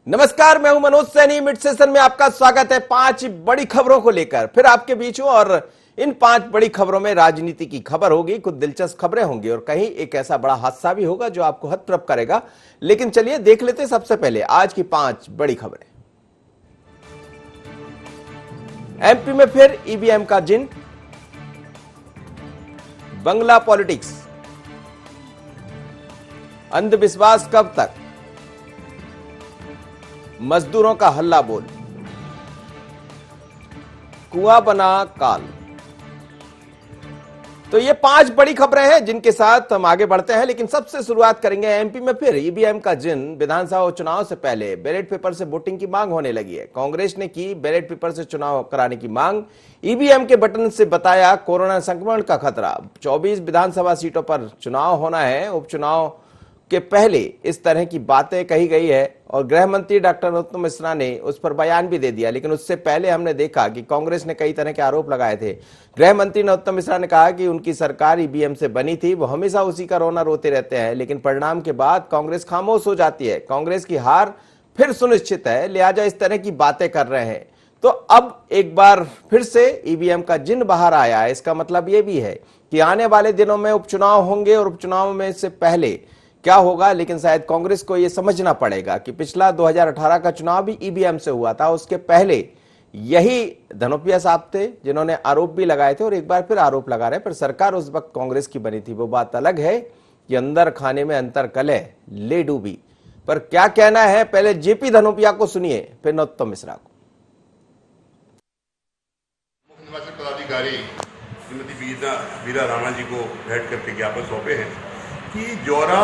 नमस्कार, मैं हूं मनोज सैनी। मिड सेशन में आपका स्वागत है। 5 बड़ी खबरों को लेकर फिर आपके बीच हूं और इन 5 बड़ी खबरों में राजनीति की खबर होगी, कुछ दिलचस्प खबरें होंगी और कहीं एक ऐसा बड़ा हादसा भी होगा जो आपको हतप्रभ करेगा। लेकिन चलिए देख लेते हैं सबसे पहले आज की 5 बड़ी खबरें। एमपी में फिर ईवीएम का जिन, बंगला पॉलिटिक्स, अंधविश्वास कब तक, मजदूरों का हल्ला बोल, कुआं बना काल। तो ये 5 बड़ी खबरें हैं जिनके साथ हम आगे बढ़ते हैं। लेकिन सबसे शुरुआत करेंगे एमपी में फिर ईवीएम का जिन। विधानसभा चुनाव से पहले बैलेट पेपर से वोटिंग की मांग होने लगी है। कांग्रेस ने की बैलेट पेपर से चुनाव कराने की मांग। ईवीएम के बटन से बताया कोरोना संक्रमण का खतरा। 24 विधानसभा सीटों पर चुनाव होना है। उपचुनाव के पहले इस तरह की बातें कही गई है और गृह मंत्री डॉक्टर नरोत्तम मिश्रा ने उस पर बयान भी दे दिया। लेकिन उससे पहले हमने देखा कि कांग्रेस ने कई तरह के आरोप लगाए थे। गृह मंत्री नरोत्तम मिश्रा ने कहा कि उनकी सरकार ईवीएम से बनी थी, वो हमेशा उसी का रोना रोते रहते हैं, लेकिन परिणाम के बाद कांग्रेस खामोश हो जाती है। कांग्रेस की हार फिर सुनिश्चित है, लिहाजा इस तरह की बातें कर रहे हैं। तो अब एक बार फिर से ईवीएम का जिन बाहर आया है। इसका मतलब यह भी है कि आने वाले दिनों में उपचुनाव होंगे और उपचुनाव में से पहले क्या होगा। लेकिन शायद कांग्रेस को यह समझना पड़ेगा कि पिछला 2018 का चुनाव भी ईवीएम से हुआ था। उसके पहले यही धनोपिया साहब थे जिन्होंने आरोप भी लगाए थे और एक बार फिर आरोप लगा रहे हैं। पर सरकार उस वक्त कांग्रेस की बनी थी। वो बात अलग है कि अंदर खाने में अंतर कलह ले डूबी। पर क्या कहना है, पहले जेपी धनोपिया को सुनिए, फिर नरोत्तम मिश्रा को। मुख्य निर्वाचन पदाधिकारी श्रीमती वीरा राणा जी को भेंट करके ज्ञापन सौंपे हैं कि जौरा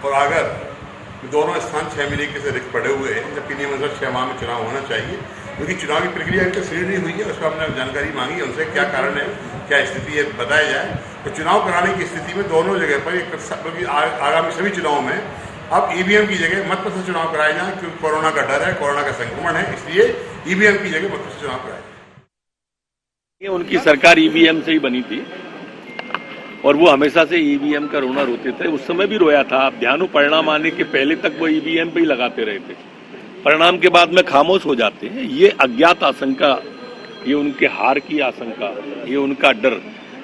और आगर दोनों स्थान 6 महीने के से रिक्त पड़े हुए हैं, जबकि नियम अनुसार 6 माह में चुनाव होना चाहिए। क्योंकि चुनावी प्रक्रिया अभी तक शुरू नहीं हुई है, उसका हमने जानकारी मांगी उनसे, क्या कारण है, क्या स्थिति है, बताया जाए। तो चुनाव कराने की स्थिति में दोनों जगह पर बल्कि आगामी सभी चुनावों में अब ईवीएम की जगह मत पत्र से चुनाव कराए जाए, क्योंकि कोरोना का डर है, कोरोना का संक्रमण है, इसलिए ईवीएम की जगह मत पत्र से चुनाव कराए जाए। उनकी सरकार ईवीएम से ही बनी थी और वो हमेशा से ईवीएम का रोना रोते थे। उस समय भी रोया था। आप ध्यान हो, परिणाम आने के पहले तक वो ईवीएम पे ही लगाते रहे थे। परिणाम के बाद में खामोश हो जाते हैं। ये अज्ञात आशंका, ये उनके हार की आशंका, ये उनका डर,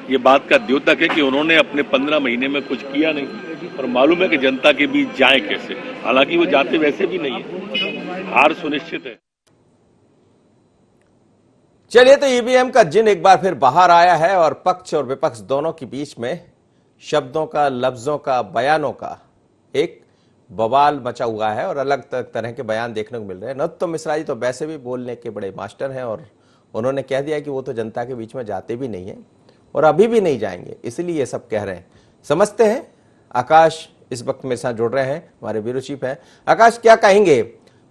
ये बात का द्योतक है कि उन्होंने अपने 15 महीने में कुछ किया नहीं और मालूम है कि जनता के बीच जाए कैसे। हालांकि वो जाते वैसे भी नहीं है, हार सुनिश्चित है। चलिए, तो ईवीएम का जिन एक बार फिर बाहर आया है और पक्ष और विपक्ष दोनों के बीच में शब्दों का, लफ्जों का, बयानों का एक बवाल मचा हुआ है और अलग तरह के बयान देखने को मिल रहे हैं। नरोत्तम मिश्रा जी तो वैसे भी बोलने के बड़े मास्टर हैं और उन्होंने कह दिया कि वो तो जनता के बीच में जाते भी नहीं है और अभी भी नहीं जाएंगे, इसलिए ये सब कह रहे हैं। समझते हैं। आकाश इस वक्त मेरे साथ जुड़ रहे हैं, हमारे ब्यूरो चीफ हैं। आकाश, क्या कहेंगे?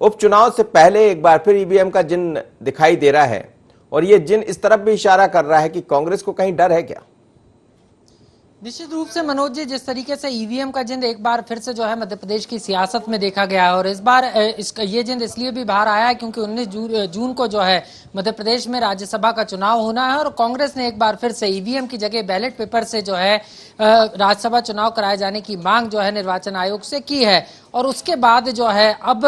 उपचुनाव से पहले एक बार फिर ईवीएम का जिन दिखाई दे रहा है और ये जिन इस तरफ भी इशारा कर रहा है कि कांग्रेस को कहीं डर है क्या? निश्चित रूप से मनोज जी, जिस तरीके से ईवीएम का जिंद एक बार फिर से जो है मध्य प्रदेश की सियासत में देखा गया है और इस बार ये जिंद इसलिए भी बाहर आया है क्योंकि 19 जून को जो है मध्य प्रदेश में राज्यसभा का चुनाव होना है और कांग्रेस ने एक बार फिर से ईवीएम की जगह बैलेट पेपर से जो है राज्यसभा चुनाव कराए जाने की मांग जो है निर्वाचन आयोग से की है। और उसके बाद जो है अब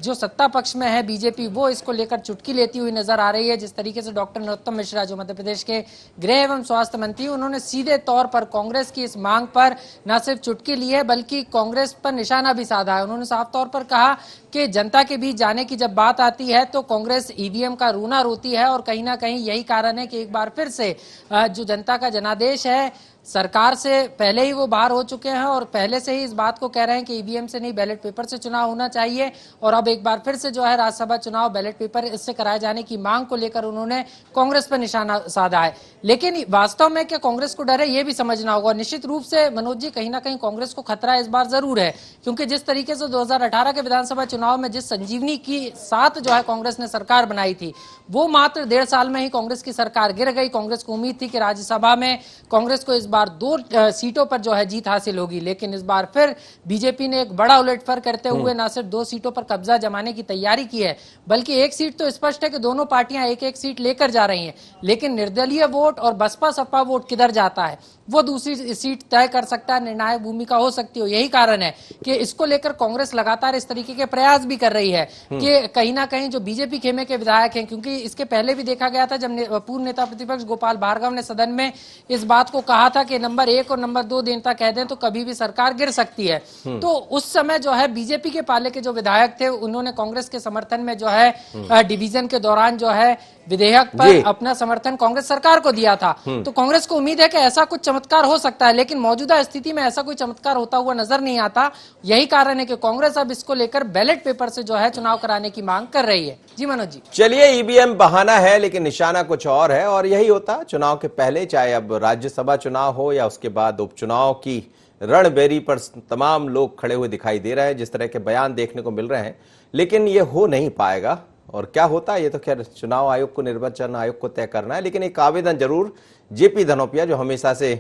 जो सत्ता पक्ष में है बीजेपी, वो इसको लेकर चुटकी लेती हुई नजर आ रही है। जिस तरीके से डॉक्टर नरोत्तम मिश्रा जो मध्य प्रदेश के गृह एवं स्वास्थ्य मंत्री, उन्होंने सीधे तौर पर कांग्रेस की इस मांग पर न सिर्फ चुटकी ली है बल्कि कांग्रेस पर निशाना भी साधा है। उन्होंने साफ तौर पर कहा कि जनता के बीच जाने की जब बात आती है तो कांग्रेस ईवीएम का रोना रोती है और कहीं ना कहीं यही कारण है कि एक बार फिर से जो जनता का जनादेश है, सरकार से पहले ही वो बाहर हो चुके हैं और पहले से ही इस बात को कह रहे हैं कि ईवीएम से नहीं बैलेट पेपर से चुनाव होना चाहिए। और अब एक बार फिर से जो है राज्यसभा चुनाव बैलेट पेपर इससे कराए जाने की मांग को लेकर उन्होंने कांग्रेस पर निशाना साधा है। लेकिन वास्तव में क्या कांग्रेस को डर है, ये भी समझना होगा। निश्चित रूप से मनोज जी, कहीं ना कहीं कांग्रेस को खतरा इस बार जरूर है, क्योंकि जिस तरीके से 2018 के विधानसभा चुनाव में जिस संजीवनी की साथ जो है कांग्रेस ने सरकार बनाई थी, वो मात्र 1.5 साल में ही कांग्रेस की सरकार गिर गई। कांग्रेस को उम्मीद थी कि राज्यसभा में कांग्रेस को इस बार बार 2 सीटों पर जो है जीत हासिल होगी, लेकिन इस बार फिर बीजेपी ने एक बड़ा उलटफेर करते हुए न सिर्फ 2 सीटों पर कब्जा जमाने की तैयारी की है, बल्कि एक सीट तो स्पष्ट है कि दोनों पार्टियां एक एक सीट लेकर जा रही हैं, लेकिन निर्दलीय वोट और बसपा सपा वोट किधर जाता है वो दूसरी सीट तय कर सकता है, निर्णायक भूमिका हो सकती है। यही कारण है कि इसको लेकर कांग्रेस लगातार इस तरीके के प्रयास भी कर रही है कि कहीं ना कहीं जो बीजेपी खेमे के विधायक हैं, क्योंकि इसके पहले भी देखा गया था जब पूर्व नेता प्रतिपक्ष गोपाल भार्गव ने सदन में इस बात को कहा था कि नंबर 1 और नंबर 2 नेता कह दें तो कभी भी सरकार गिर सकती है, तो उस समय जो है बीजेपी के पाले के जो विधायक थे उन्होंने कांग्रेस के समर्थन में जो है डिवीजन के दौरान जो है विधेयक पर अपना समर्थन कांग्रेस सरकार को दिया था। तो कांग्रेस को उम्मीद है कि ऐसा कुछ चमत्कार हो सकता है, लेकिन मौजूदा स्थिति में ऐसा कोई चमत्कार होता हुआ नजर नहीं आता। यही कारण है कि कांग्रेस अब इसको लेकर बैलेट पेपर से जो है चुनाव कराने की मांग कर रही है। जी मनोज जी। चलिए, ईवीएम बहाना है लेकिन निशाना कुछ और है, और यही होता चुनाव के पहले, चाहे अब राज्यसभा चुनाव हो या उसके बाद उपचुनाव की रणबेरी पर तमाम लोग खड़े हुए दिखाई दे रहे हैं, जिस तरह के बयान देखने को मिल रहे हैं, लेकिन ये हो नहीं पाएगा। और क्या होता है ये तो खैर चुनाव आयोग को, निर्वाचन आयोग को तय करना है, लेकिन एक आवेदन जरूर जेपी धनोपिया, जो हमेशा से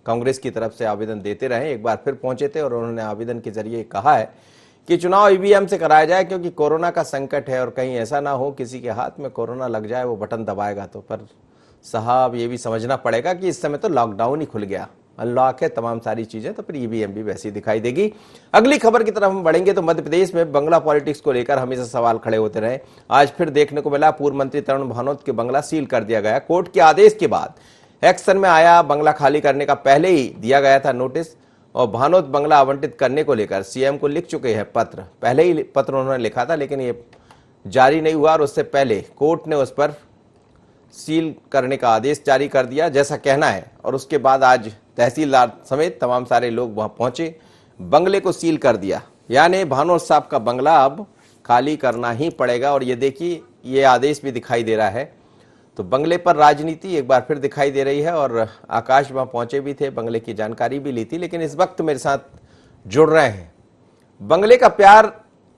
कांग्रेस की तरफ से आवेदन देते रहे, एक बार फिर पहुंचे थे और उन्होंने आवेदन के जरिए कहा है कि चुनाव ईवीएम से कराया जाए, क्योंकि कोरोना का संकट है और कहीं ऐसा ना हो किसी के हाथ में कोरोना लग जाए, वो बटन दबाएगा तो। पर साहब ये भी समझना पड़ेगा कि इस समय तो लॉकडाउन ही खुल गया, अनलॉक है, तमाम सारी चीजें, तो फिर ईवीएम भी वैसी दिखाई देगी। अगली खबर की तरफ हम बढ़ेंगे तो मध्य प्रदेश में बंगला पॉलिटिक्स को लेकर हमेशा सवाल खड़े होते रहे। आज फिर देखने को मिला, पूर्व मंत्री तरुण भानोत के बंगला सील कर दिया गया। कोर्ट के आदेश के बाद एक्शन में आया, बंगला खाली करने का पहले ही दिया गया था नोटिस, और भानोत बंगला आवंटित करने को लेकर सीएम को लिख चुके हैं पत्र। पहले ही पत्र उन्होंने लिखा था, लेकिन ये जारी नहीं हुआ और उससे पहले कोर्ट ने उस पर सील करने का आदेश जारी कर दिया, जैसा कहना है। और उसके बाद आज तहसीलदार समेत तमाम सारे लोग वहां पहुंचे, बंगले को सील कर दिया, यानी भानोत साहब का बंगला अब खाली करना ही पड़ेगा। और ये देखिए, ये आदेश भी दिखाई दे रहा है, तो बंगले पर राजनीति एक बार फिर दिखाई दे रही है। और आकाश वहां पहुंचे भी थे, बंगले की जानकारी भी ली थी, लेकिन इस वक्त मेरे साथ जुड़ रहे हैं। बंगले का प्यार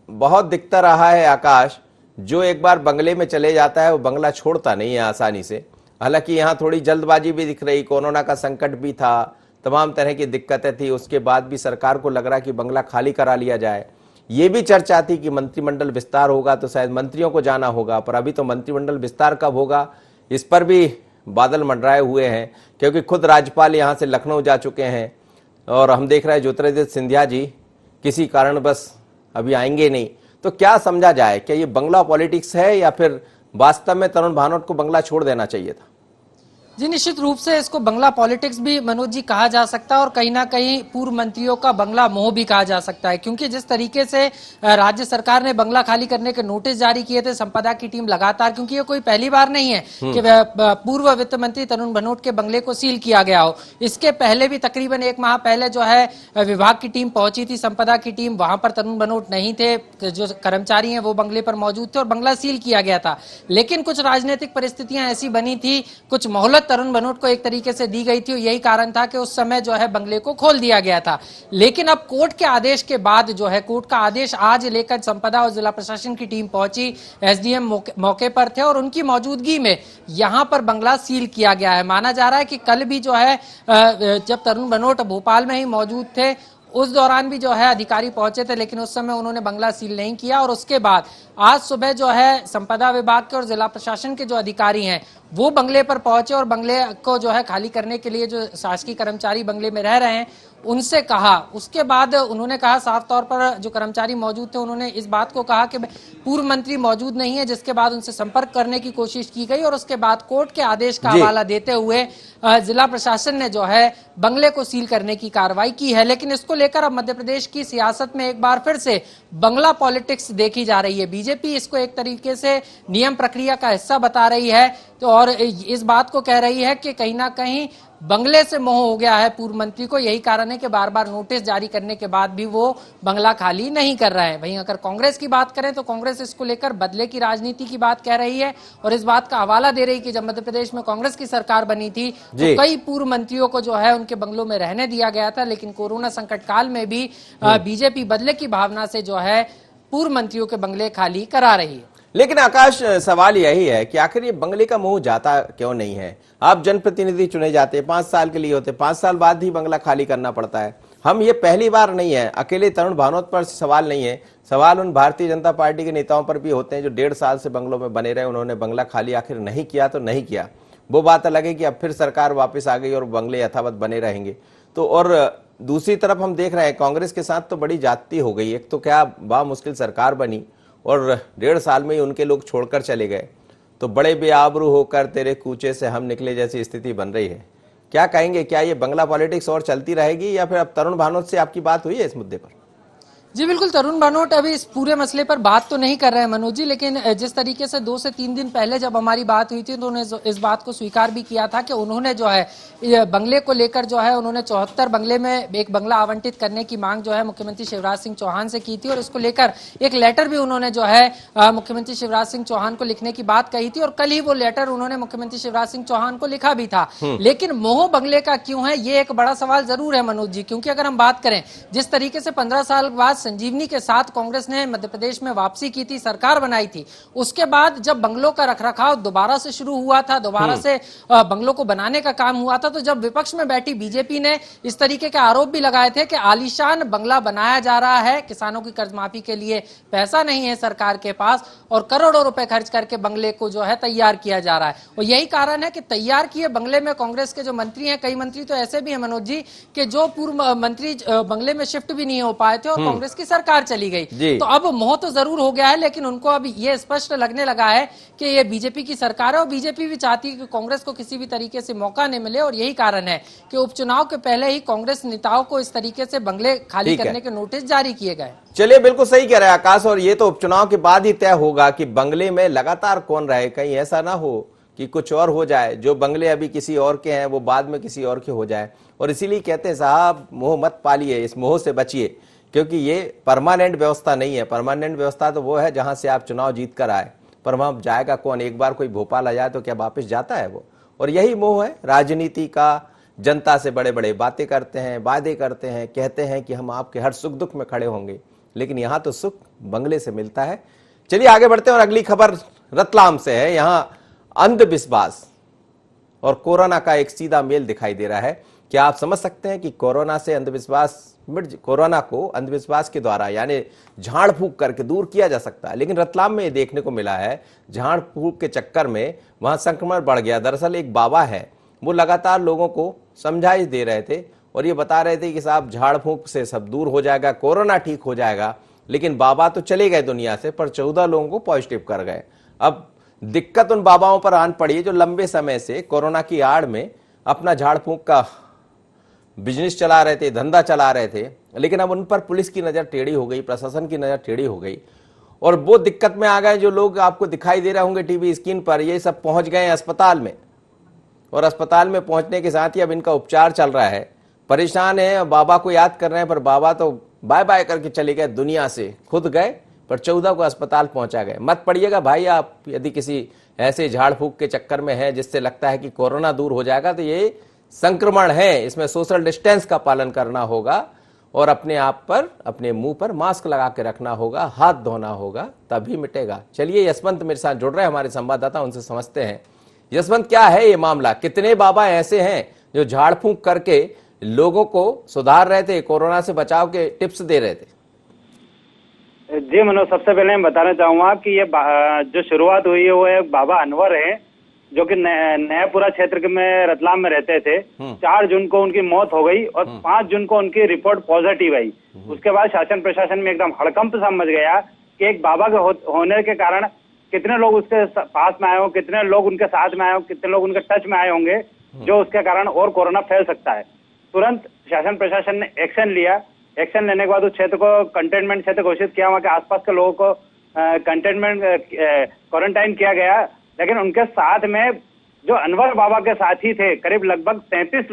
बहुत दिखता रहा है आकाश, जो एक बार बंगले में चले जाता है वो बंगला छोड़ता नहीं है आसानी से। हालांकि यहाँ थोड़ी जल्दबाजी भी दिख रही, कोरोना का संकट भी था, तमाम तरह की दिक्कतें थी, उसके बाद भी सरकार को लग रहा कि बंगला खाली करा लिया जाए। ये भी चर्चा थी कि मंत्रिमंडल विस्तार होगा तो शायद मंत्रियों को जाना होगा, पर अभी तो मंत्रिमंडल विस्तार कब होगा इस पर भी बादल मंडराए हुए हैं, क्योंकि खुद राज्यपाल यहाँ से लखनऊ जा चुके हैं और हम देख रहे हैं ज्योतिरादित्य सिंधिया जी किसी कारण बस अभी आएंगे नहीं। तो क्या समझा जाए, क्या ये बंगला पॉलिटिक्स है या फिर वास्तव में तरुण भानोट को बंगला छोड़ देना चाहिए था? जी, निश्चित रूप से इसको बंगला पॉलिटिक्स भी मनोज जी कहा जा सकता है और कहीं ना कहीं पूर्व मंत्रियों का बंगला मोह भी कहा जा सकता है, क्योंकि जिस तरीके से राज्य सरकार ने बंगला खाली करने के नोटिस जारी किए थे, संपदा की टीम लगातार, क्योंकि ये कोई पहली बार नहीं है कि पूर्व वित्त मंत्री तरुण भानोट के बंगले को सील किया गया हो। इसके पहले भी तकरीबन 1 माह पहले जो है विभाग की टीम पहुंची थी, संपदा की टीम, वहां पर तरुण भानोट नहीं थे, जो कर्मचारी हैं वो बंगले पर मौजूद थे और बंगला सील किया गया था। लेकिन कुछ राजनीतिक परिस्थितियां ऐसी बनी थी, कुछ मोहलत तरुण भानोट को एक तरीके से दी गई थी, यही कारण था कि उस समय जो है बंगले को खोल दिया गया था। लेकिन अब कोर्ट के आदेश के बाद जो है, कोर्ट का आदेश आज लेकर संपदा और जिला प्रशासन की टीम पहुंची, एसडीएम मौके पर थे और उनकी मौजूदगी में यहां पर बंगला सील किया गया है। माना जा रहा है कि कल भी जो है जब तरुण भानोट भोपाल में ही मौजूद थे उस दौरान भी जो है अधिकारी पहुंचे थे, लेकिन उस समय उन्होंने बंगला सील नहीं किया। और उसके बाद आज सुबह जो है संपदा विभाग के और जिला प्रशासन के जो अधिकारी हैं वो बंगले पर पहुंचे और बंगले को जो है खाली करने के लिए जो शासकीय कर्मचारी बंगले में रह रहे हैं उनसे कहा। उसके बाद उन्होंने कहा, साफ तौर पर जो कर्मचारी मौजूद थे उन्होंने इस बात को कहा कि पूर्व मंत्री मौजूद नहीं है, जिसके बाद उनसे संपर्क करने की कोशिश की गई और उसके बाद कोर्ट के आदेश का हवाला देते हुए जिला प्रशासन ने जो है बंगले को सील करने की कार्रवाई की है। लेकिन इसको लेकर अब मध्य प्रदेश की सियासत में एक बार फिर से बंगला पॉलिटिक्स देखी जा रही है। बीजेपी इसको एक तरीके से नियम प्रक्रिया का हिस्सा बता रही है तो और इस बात को कह रही है कि कहीं ना कहीं बंगले से मोह हो गया है पूर्व मंत्री को, यही कारण है कि बार बार नोटिस जारी करने के बाद भी वो बंगला खाली नहीं कर रहे हैं। वहीं अगर कांग्रेस की बात करें तो कांग्रेस इसको लेकर बदले की राजनीति की बात कह रही है और इस बात का हवाला दे रही कि जब मध्य प्रदेश में कांग्रेस की सरकार बनी थी तो कई पूर्व मंत्रियों को जो है उनके बंगलों में रहने दिया गया था, लेकिन कोरोना संकट काल में भी बीजेपी बदले की भावना से जो है पूर्व मंत्रियों के बंगले खाली करा रही है। लेकिन आकाश, सवाल यही है कि आखिर ये बंगले का मोह जाता क्यों नहीं है? आप जनप्रतिनिधि चुने जाते हैं, 5 साल के लिए होते, 5 साल बाद ही बंगला खाली करना पड़ता है। हम ये पहली बार नहीं है, अकेले तरुण भानोट पर सवाल नहीं है, सवाल उन भारतीय जनता पार्टी के नेताओं पर भी होते हैं जो 1.5 साल से बंगलों में बने रहे। उन्होंने बंगला खाली आखिर नहीं किया तो नहीं किया, वो बात अलग है कि अब फिर सरकार वापस आ गई और बंगले यथावत बने रहेंगे। तो और दूसरी तरफ हम देख रहे हैं कांग्रेस के साथ तो बड़ी जाती हो गई। एक तो क्या बामुश्किल सरकार बनी और 1.5 साल में ही उनके लोग छोड़कर चले गए, तो बड़े बेआबरू होकर तेरे कूचे से हम निकले जैसी स्थिति बन रही है। क्या कहेंगे, क्या ये बंगला पॉलिटिक्स और चलती रहेगी या फिर अब तरुण भानोट से आपकी बात हुई है इस मुद्दे पर? जी बिल्कुल, तरुण भानोट अभी इस पूरे मसले पर बात तो नहीं कर रहे हैं मनोज जी, लेकिन जिस तरीके से 2 से 3 दिन पहले जब हमारी बात हुई थी तो उन्होंने इस बात को स्वीकार भी किया था कि उन्होंने जो है ये बंगले को लेकर जो है उन्होंने 74 बंगले में एक बंगला आवंटित करने की मांग जो है मुख्यमंत्री शिवराज सिंह चौहान से की थी और इसको लेकर एक लेटर भी उन्होंने जो है मुख्यमंत्री शिवराज सिंह चौहान को लिखने की बात कही थी और कल ही वो लेटर उन्होंने मुख्यमंत्री शिवराज सिंह चौहान को लिखा भी था। लेकिन मोह बंगले का क्यों है, ये एक बड़ा सवाल जरूर है मनोज जी, क्योंकि अगर हम बात करें जिस तरीके से 15 साल बाद संजीवनी के साथ कांग्रेस ने मध्य प्रदेश में वापसी की थी, सरकार बनाई थी, उसके बाद जब बंगलों का रखरखाव दोबारा से शुरू हुआ था, दोबारा से बंगलों को बनाने का काम हुआ था, तो जब विपक्ष में बैठी बीजेपी ने इस तरीके के आरोप भी लगाए थे कि आलीशान बंगला बनाया जा रहा है, किसानों की कर्ज माफी के लिए पैसा नहीं है सरकार के पास और करोड़ों रुपए खर्च करके बंगले को जो है तैयार किया जा रहा है। और यही कारण है कि तैयार किए बंगले में कांग्रेस के जो मंत्री हैं, कई मंत्री तो ऐसे भी हैं मनोज जी कि जो पूर्व मंत्री बंगले में शिफ्ट भी नहीं हो पाए थे और कांग्रेस की सरकार चली गई। तो अब मोह तो जरूर हो गया है, लेकिन उनको अब ये स्पष्ट लगने लगा है कि ये बीजेपी की सरकार है और बीजेपी भी चाहती है कि कांग्रेस को किसी भी तरीके से मौका नहीं मिले और यही कारण है कि उपचुनाव के पहले ही कांग्रेस नेताओं को इस तरीके से बंगले खाली करने के नोटिस जारी किए गए। चलिए, बिल्कुल सही कह रहे हैं आकाश, और ये तो उपचुनाव के बाद ही तय होगा कि बंगले में लगातार कौन रहे। कहीं ऐसा ना हो कि कुछ और हो जाए, जो बंगले अभी किसी और के हैं वो बाद में किसी और के हो जाए। और इसीलिए कहते हैं साहब, मोह मत पालिए, इस मोह से बचिए, क्योंकि ये परमानेंट व्यवस्था नहीं है। परमानेंट व्यवस्था तो वो है जहां से आप चुनाव जीत कर आए, पर वहां जाएगा कौन? एक बार कोई भोपाल आ जाए तो क्या वापस जाता है वो? और यही मोह है राजनीति का। जनता से बड़े बड़े बातें करते हैं, वादे करते हैं, कहते हैं कि हम आपके हर सुख दुख में खड़े होंगे, लेकिन यहां तो सुख बंगले से मिलता है। चलिए आगे बढ़ते हैं और अगली खबर रतलाम से है। यहां अंधविश्वास और कोरोना का एक सीधा मेल दिखाई दे रहा है। क्या आप समझ सकते हैं कि कोरोना को अंधविश्वास के द्वारा यानी झाड़ फूंक करके दूर किया जा सकता है? लेकिन रतलाम में ये देखने को मिला है, झाड़ फूंक के चक्कर में वहां संक्रमण बढ़ गया। दरअसल एक बाबा है, वो लगातार लोगों को समझाइश दे रहे थे और ये बता रहे थे कि साहब झाड़ फूंक से सब दूर हो जाएगा, कोरोना ठीक हो जाएगा। लेकिन बाबा तो चले गए दुनिया से, पर 14 लोगों को पॉजिटिव कर गए। अब दिक्कत उन बाबाओं पर आन पड़ी जो लंबे समय से कोरोना की आड़ में अपना झाड़ फूंक का बिजनेस चला रहे थे, धंधा चला रहे थे, लेकिन अब उन पर पुलिस की नजर टेढ़ी हो गई, प्रशासन की नजर टेढ़ी हो गई और वो दिक्कत में आ गए। जो लोग आपको दिखाई दे रहे होंगे टीवी स्क्रीन पर, ये सब पहुंच गए अस्पताल में और अस्पताल में पहुंचने के साथ ही अब इनका उपचार चल रहा है। परेशान है, बाबा को याद कर रहे हैं, पर बाबा तो बाय बाय करके चले गए दुनिया से, खुद गए पर 14 को अस्पताल पहुंचा गए। मत पड़िएगा भाई, आप यदि किसी ऐसे झाड़ फूंक के चक्कर में है जिससे लगता है कि कोरोना दूर हो जाएगा, तो ये संक्रमण है, इसमें सोशल डिस्टेंस का पालन करना होगा और अपने आप पर, अपने मुंह पर मास्क लगा के रखना होगा, हाथ धोना होगा, तभी मिटेगा। चलिए यशवंत मेरे साथ जुड़ रहे हैं, हमारे संवाददाता, उनसे समझते हैं। यशवंत, क्या है ये मामला? कितने बाबा ऐसे हैं जो झाड़ फूंक करके लोगों को सुधार रहे थे, कोरोना से बचाव के टिप्स दे रहे थे? जी मनोज, सबसे पहले मैं बताना चाहूंगा कि ये जो शुरुआत हुई है वो एक बाबा अनवर है जो कि नयापुरा क्षेत्र में रतलाम में रहते थे। 4 जून को उनकी मौत हो गई और 5 जून को उनकी रिपोर्ट पॉजिटिव आई। उसके बाद शासन प्रशासन में एकदम हड़कंप समझ गया कि एक बाबा के होने के कारण कितने लोग उसके पास में आए हों, कितने लोग उनके साथ में आए हों, कितने लोग उनके टच में आए होंगे, जो उसके कारण और कोरोना फैल सकता है। तुरंत शासन प्रशासन ने एक्शन लिया। एक्शन लेने के बाद उस क्षेत्र को कंटेनमेंट क्षेत्र घोषित किया, वहां के आसपास के लोगों को कंटेनमेंट क्वारंटाइन किया गया। लेकिन उनके साथ में जो अनवर बाबा के साथी थे, करीब लगभग 33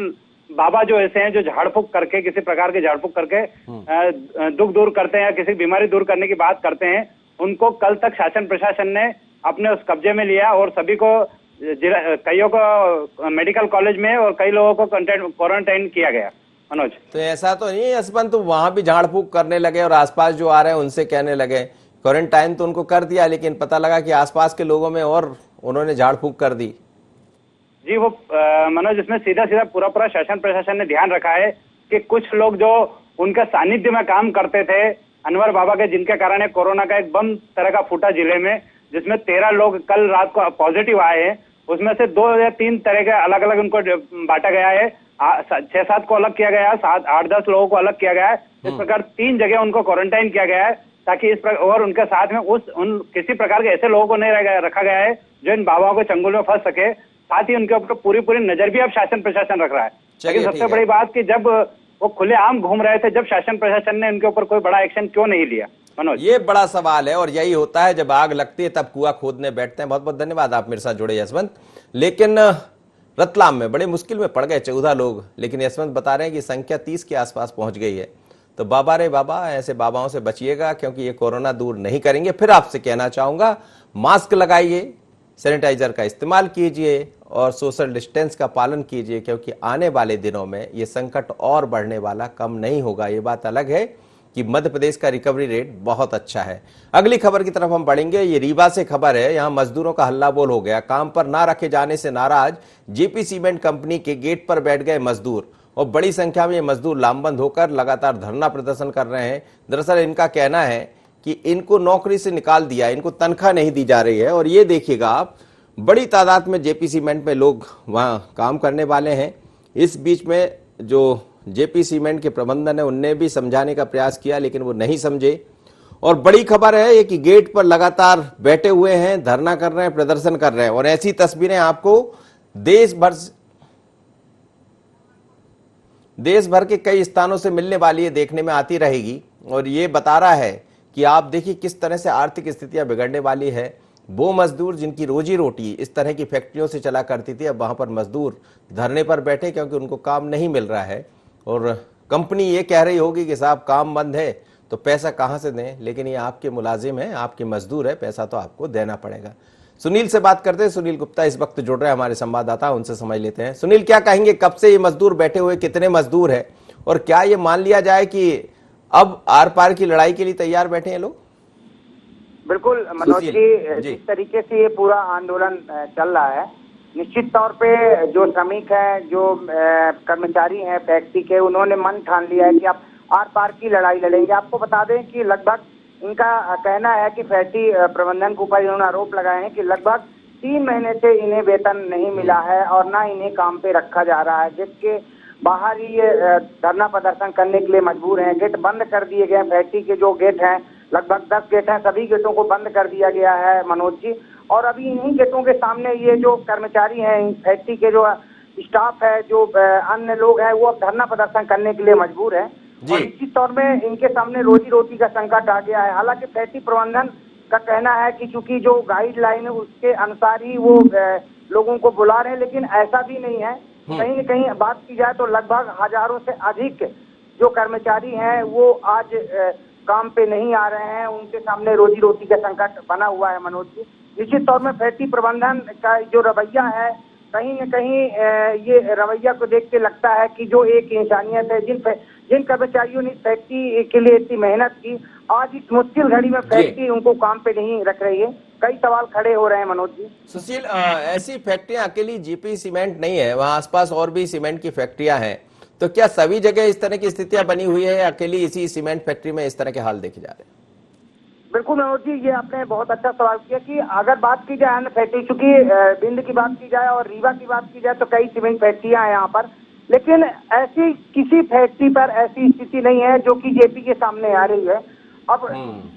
बाबा जो ऐसे हैं जो झाड़ फूंक करके, किसी प्रकार के झाड़ फूंक करके दुख दूर करते हैं या किसी बीमारी दूर करने की बात करते हैं, उनको कल तक शासन प्रशासन ने अपने उस कब्जे में लिया और सभी को, कईयों को मेडिकल कॉलेज में और कई लोगों को क्वारंटाइन किया गया। मनोज, तो ऐसा तो नहीं है यशवंत, तो वहां भी झाड़ फूंक करने लगे और आसपास जो आ रहे हैं उनसे कहने लगे क्वारंटाइन तो उनको कर दिया, लेकिन पता लगा कि आसपास के लोगों में और उन्होंने झाड़ फूक कर दी। जी वो मनोज, इसमें सीधा सीधा पूरा शासन प्रशासन ने ध्यान रखा है कि कुछ लोग जो उनके सानिध्य में काम करते थे अनवर बाबा के, जिनके कारण एक कोरोना का एक बम तरह का फूटा जिले में, जिसमें 13 लोग कल रात को पॉजिटिव आए हैं। उसमें से 2 या 3 तरह के अलग अलग उनको बांटा गया है। 6-7 को अलग किया गया है, 8-10 लोगों को अलग किया गया है। इस प्रकार 3 जगह उनको क्वारंटाइन किया गया है, ताकि और उनके साथ में किसी प्रकार के ऐसे लोगों को नहीं रखा गया है जो इन बाबाओं के चंगुल में फंस सके। साथ ही उनके ऊपर पूरी नजर भी अब शासन प्रशासन रख रहा है। लेकिन सबसे बड़ी बात कि जब वो खुलेआम घूम रहे थे, जब शासन प्रशासन ने उनके ऊपर कोई बड़ा एक्शन क्यों नहीं लिया मनोज? ये बड़ा सवाल है, और यही होता है जब आग लगती है तब कुआं खोदने बैठते हैं। बहुत बहुत धन्यवाद, आप मेरे साथ जुड़े यशवंत। लेकिन रतलाम में बड़े मुश्किल में पड़ गए 14 लोग, लेकिन यशवंत बता रहे हैं कि संख्या 30 के आसपास पहुंच गई है। तो बाबा रे बाबा, ऐसे बाबाओं से बचिएगा, क्योंकि ये कोरोना दूर नहीं करेंगे। फिर आपसे कहना चाहूंगा, मास्क लगाइए, सैनिटाइजर का इस्तेमाल कीजिए और सोशल डिस्टेंस का पालन कीजिए, क्योंकि आने वाले दिनों में ये संकट और बढ़ने वाला, कम नहीं होगा। ये बात अलग है कि मध्य प्रदेश का रिकवरी रेट बहुत अच्छा है। अगली खबर की तरफ हम बढ़ेंगे। ये रीवा से खबर है। यहां मजदूरों का हल्ला बोल हो गया। काम पर ना रखे जाने से नाराज जेपी सीमेंट कंपनी के गेट पर बैठ गए मजदूर, और बड़ी संख्या में ये मजदूर लामबंद होकर लगातार धरना प्रदर्शन कर रहे हैं। दरअसल इनका कहना है कि इनको नौकरी से निकाल दिया, इनको तनख्वाह नहीं दी जा रही है। और ये देखिएगा आप, बड़ी तादाद में जेपी सीमेंट में लोग वहां काम करने वाले हैं। इस बीच में जो जेपी सीमेंट के प्रबंधन है, उनने भी समझाने का प्रयास किया, लेकिन वो नहीं समझे। और बड़ी खबर है ये कि गेट पर लगातार बैठे हुए हैं, धरना कर रहे हैं, प्रदर्शन कर रहे हैं। और ऐसी तस्वीरें आपको देश भर के कई स्थानों से मिलने वाली है, देखने में आती रहेगी। और ये बता रहा है कि आप देखिए किस तरह से आर्थिक स्थितियां बिगड़ने वाली है। वो मजदूर जिनकी रोजी रोटी इस तरह की फैक्ट्रियों से चला करती थी, अब वहां पर मजदूर धरने पर बैठे, क्योंकि उनको काम नहीं मिल रहा है। और कंपनी ये कह रही होगी कि साहब काम बंद है तो पैसा कहां से दें, लेकिन ये आपके मुलाजिम है, आपके मजदूर है, पैसा तो आपको देना पड़ेगा। सुनील से बात करते हैं। सुनील गुप्ता इस वक्त जुड़ रहे हैं हमारे संवाददाता, उनसे समझ लेते हैं। सुनील, क्या कहेंगे, कब से ये मजदूर बैठे हुए, कितने मजदूर है, और क्या ये मान लिया जाए कि अब आर पार की लड़ाई के लिए तैयार बैठे हैं लोग? बिल्कुल मनोज जी, जिस तरीके से ये पूरा आंदोलन चल रहा है, निश्चित तौर पे जो श्रमिक हैं, जो कर्मचारी हैं फैक्ट्री के, उन्होंने मन ठान लिया है कि अब आर पार की लड़ाई लड़ेंगे। आपको बता दें कि लगभग इनका कहना है कि फैक्ट्री प्रबंधन के ऊपर इन्होंने आरोप लगाए हैं कि लगभग 3 महीने से इन्हें वेतन नहीं मिला है और ना इन्हें काम पे रखा जा रहा है, जिसके बाहर ही ये धरना प्रदर्शन करने के लिए मजबूर हैं। गेट बंद कर दिए गए। फैक्ट्री के जो गेट हैं, लगभग 10 गेट हैं, सभी गेटों को बंद कर दिया गया है मनोज जी। और अभी इन्हीं गेटों के सामने ये जो कर्मचारी हैं, फैक्ट्री के जो स्टाफ है, जो अन्य लोग हैं, वो अब धरना प्रदर्शन करने के लिए मजबूर है। और निश्चित तौर में इनके सामने रोजी रोटी का संकट आ गया है। हालांकि फैक्ट्री प्रबंधन का कहना है कि चूंकि जो गाइडलाइन है उसके अनुसार ही वो लोगों को बुला रहे हैं, लेकिन ऐसा भी नहीं है। कहीं न कहीं बात की जाए तो लगभग हजारों से अधिक जो कर्मचारी हैं वो आज काम पे नहीं आ रहे हैं। उनके सामने रोजी रोटी का संकट बना हुआ है मनोज जी। निश्चित तौर में फैक्ट्री प्रबंधन का जो रवैया है, कहीं न कहीं ये रवैया को देख के लगता है कि जो एक इंसानियत है, जिन कर्मचारियों ने फैक्ट्री के लिए इतनी मेहनत की, आज इस मुश्किल घड़ी में फैक्ट्री उनको काम पे नहीं रख रही है। कई सवाल खड़े हो रहे हैं मनोज जी। सुशील, ऐसी फैक्ट्रियां अकेली जेपी सीमेंट नहीं है, वहां आसपास और भी सीमेंट की फैक्ट्रियां हैं, तो क्या सभी जगह इस तरह की स्थितियां बनी हुई है, अकेली इसी सीमेंट फैक्ट्री में इस तरह के हाल देखे जा रहे हैं? बिल्कुल मनोज जी, ये आपने बहुत अच्छा सवाल किया कि अगर बात की जाए अन्य फैक्ट्री, चूंकि भिंड की बात की जाए और रीवा की बात की जाए तो कई सीमेंट फैक्ट्रियां हैं यहाँ पर, लेकिन ऐसी किसी फैक्ट्री पर ऐसी स्थिति नहीं है जो कि जेपी के सामने आ रही है। अब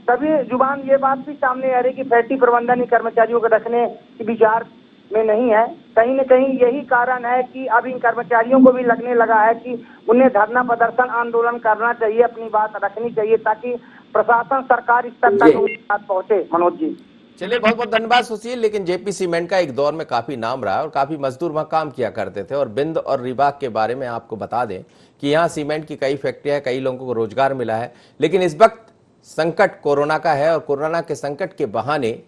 तभी जुबान ये बात भी सामने आ रही कि फैक्ट्री प्रबंधन कर्मचारियों को रखने की विचार में नहीं है। कहीं न कहीं यही कारण है कि अब इन कर्मचारियों को भी लगने लगा है कि उन्हें धरना प्रदर्शन आंदोलन करना चाहिए, अपनी बात रखनी चाहिए, ताकि प्रशासन सरकार स्तर तक उनकी बात पहुंचे मनोज जी। चलिए, बहुत बहुत धन्यवाद सुशील। लेकिन जेपी सीमेंट का एक दौर में काफी नाम रहा और काफी मजदूर वहां काम किया करते थे। और बिंद और रीवा के बारे में आपको बता दें कि यहाँ सीमेंट की कई फैक्ट्रियां, कई लोगों को रोजगार मिला है। लेकिन इस वक्त संकट कोरोना का है, और कोरोना के संकट के बहाने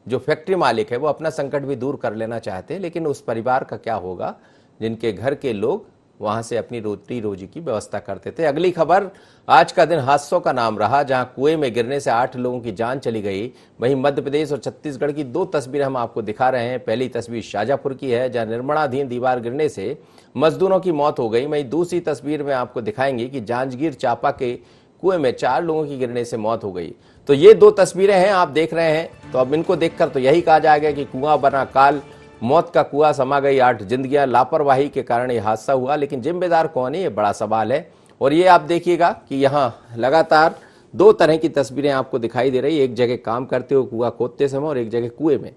जो फैक्ट्री मालिक है वो अपना संकट भी दूर कर लेना चाहते हैं। लेकिन उस परिवार का क्या होगा जिनके घर के लोग वहां से अपनी रोटी रोजी की व्यवस्था करते थे। अगली खबर, आज का दिन हादसों का नाम रहा, जहां कुएं में गिरने से 8 लोगों की जान चली गई। वहीं मध्य प्रदेश और छत्तीसगढ़ की 2 तस्वीरें हम आपको दिखा रहे हैं। पहली तस्वीर शाजापुर की है, जहां निर्माणाधीन दीवार गिरने से मजदूरों की मौत हो गई। वहीं दूसरी तस्वीर में आपको दिखाएंगे कि जांजगीर चांपा के कुएं में 4 लोगों की गिरने से मौत हो गई। तो ये 2 तस्वीरें हैं, आप देख रहे हैं। तो अब इनको देखकर तो यही कहा जाएगा कि कुआं बना काल, मौत का कुआं समा गई 8 जिंदगियां। लापरवाही के कारण यह हादसा हुआ, लेकिन जिम्मेदार कौन है, ये बड़ा सवाल है। और ये आप देखिएगा कि यहाँ लगातार 2 तरह की तस्वीरें आपको दिखाई दे रही है। एक जगह काम करते हुए कुआं खोदते समय और एक जगह कुएं में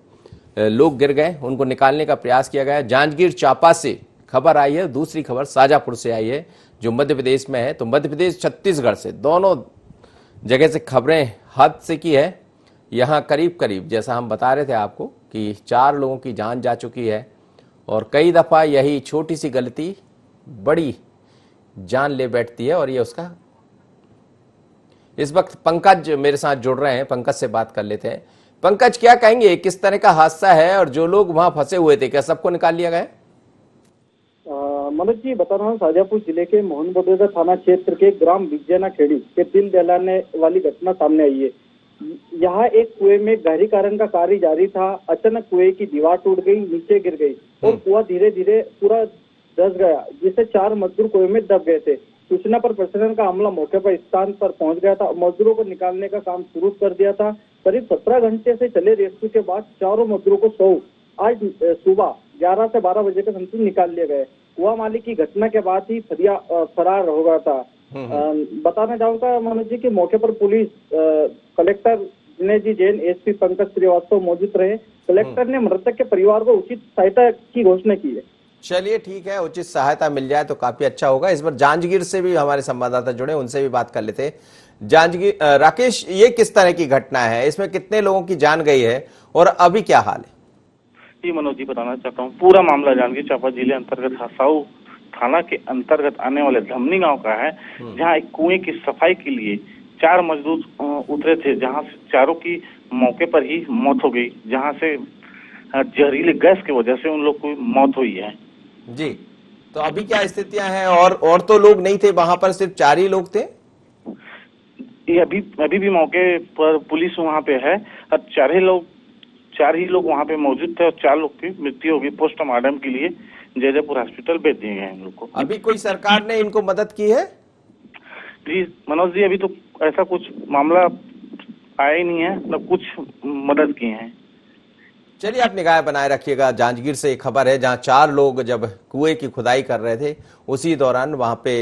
लोग गिर गए, उनको निकालने का प्रयास किया गया। जांजगीर चांपा से खबर आई है, दूसरी खबर शाजापुर से आई है जो मध्य प्रदेश में है। तो मध्य प्रदेश छत्तीसगढ़ से दोनों जगह से खबरें हद से की है। यहाँ करीब करीब जैसा हम बता रहे थे आपको कि 4 लोगों की जान जा चुकी है और कई दफा यही छोटी सी गलती बड़ी जान ले बैठती है। और ये उसका, इस वक्त पंकज मेरे साथ जुड़ रहे हैं, पंकज से बात कर लेते हैं। पंकज, क्या कहेंगे, किस तरह का हादसा है और जो लोग वहां फंसे हुए थे क्या सबको निकाल लिया गया? मनोज जी, बता रहा हूँ, शाजापुर जिले के मोहन बड़ौदा थाना क्षेत्र के ग्राम विजयना खेड़ी के दिल दहलाने वाली घटना सामने आई है। यहाँ एक कुएं में गहरीकरण का कार्य जारी था। अचानक कुएं की दीवार टूट गई, नीचे गिर गई और कुआं धीरे धीरे पूरा धंस गया, जिससे 4 मजदूर कुएं में दब गए थे। सूचना पर प्रशासन का अमला मौके पर स्थान पर पहुंच गया था। मजदूरों को निकालने का काम शुरू कर दिया था। करीब 17 घंटे से चले रेस्क्यू के बाद चारों मजदूरों को आज सुबह 11 से 12 बजे के समथिंग निकाल लिया गया। कुआं मालिक की घटना के बाद ही फरार हो गया था। बताना चाहूंगा मनोज जी कि मौके पर पुलिस, कलेक्टर विनय जी जैन, एसपी पंकज श्रीवास्तव मौजूद रहे। कलेक्टर ने मृतक के परिवार को उचित सहायता की घोषणा की है। चलिए ठीक है, उचित सहायता मिल जाए तो काफी अच्छा होगा। इस बार जांजगीर से भी हमारे संवाददाता जुड़े, उनसे भी बात कर लेते हैं। जांजगीर, राकेश, ये किस तरह की घटना है, इसमें कितने लोगों की जान गई है और अभी क्या हाल है? जी मनोज जी, बताना चाहता हूँ, पूरा मामला जांजगीर चांपा जिले अंतर्गत हसाऊ थाना के अंतर्गत आने वाले धमनी गांव का है, जहां एक कुएं की सफाई के लिए 4 मजदूर उतरे थे, जहां से चारों की मौके पर ही मौत हो गई, जहां से जहरीले गैस की वजह से उन लोग को मौत हुई है। जी, तो अभी क्या स्थितियां हैं? और तो लोग नहीं थे वहां पर, सिर्फ 4 ही लोग थे? ये अभी भी मौके पर पुलिस वहां पे है और 4 ही लोग वहां पे मौजूद थे और 4 लोग की मृत्यु होगी। पोस्टमार्टम के लिए जयदेवपुर हॉस्पिटल भेज दिए गए इन लोग को। अभी कोई सरकार ने इनको मदद की है? जी मनोज जी, अभी तो ऐसा कुछ मामला आया ही नहीं है, न कुछ मदद किए हैं। चलिए, आप निगाह बनाए रखिएगा। जांजगीर से एक खबर है, जहां 4 लोग जब कुएं की खुदाई कर रहे थे, उसी दौरान वहां पे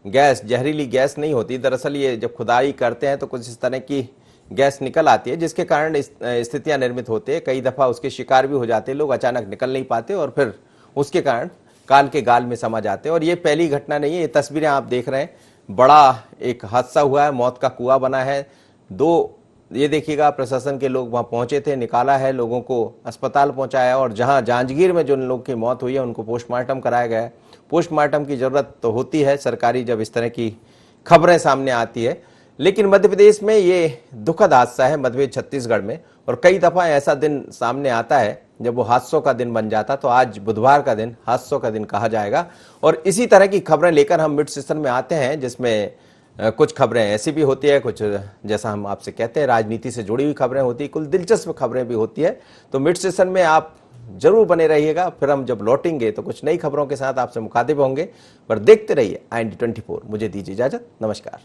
गैस, जहरीली गैस नहीं होती, दरअसल ये जब खुदाई करते हैं तो कुछ इस तरह की गैस निकल आती है, जिसके कारण स्थितियां निर्मित होती है। कई दफा उसके शिकार भी हो जाते हैं लोग, अचानक निकल नहीं पाते और फिर उसके कारण काल के गाल में समा जाते हैं। और ये पहली घटना नहीं है, ये तस्वीरें आप देख रहे हैं, बड़ा एक हादसा हुआ है, मौत का कुआं बना है। 2, ये देखिएगा, प्रशासन के लोग वहां पहुंचे थे, निकाला है, लोगों को अस्पताल पहुंचाया और जहां जांजगीर में जो लोग की मौत हुई है उनको पोस्टमार्टम कराया गया है। पोस्टमार्टम की जरूरत तो होती है सरकारी, जब इस तरह की खबरें सामने आती है। लेकिन मध्य प्रदेश में ये दुखद हादसा है, मध्य प्रदेश छत्तीसगढ़ में, और कई दफा ऐसा दिन सामने आता है जब वो हादसों का दिन बन जाता। तो आज बुधवार का दिन हादसों का दिन कहा जाएगा और इसी तरह की खबरें लेकर हम मिड सेशन में आते हैं, जिसमें कुछ खबरें ऐसी भी होती है, कुछ जैसा हम आपसे कहते हैं राजनीति से जुड़ी हुई खबरें होती है, कुछ दिलचस्प खबरें भी होती है। तो मिड सेशन में आप जरूर बने रहिएगा, फिर हम जब लौटेंगे तो कुछ नई खबरों के साथ आपसे मुखातिब होंगे। पर देखते रहिए IND24। मुझे दीजिए इजाजत, नमस्कार।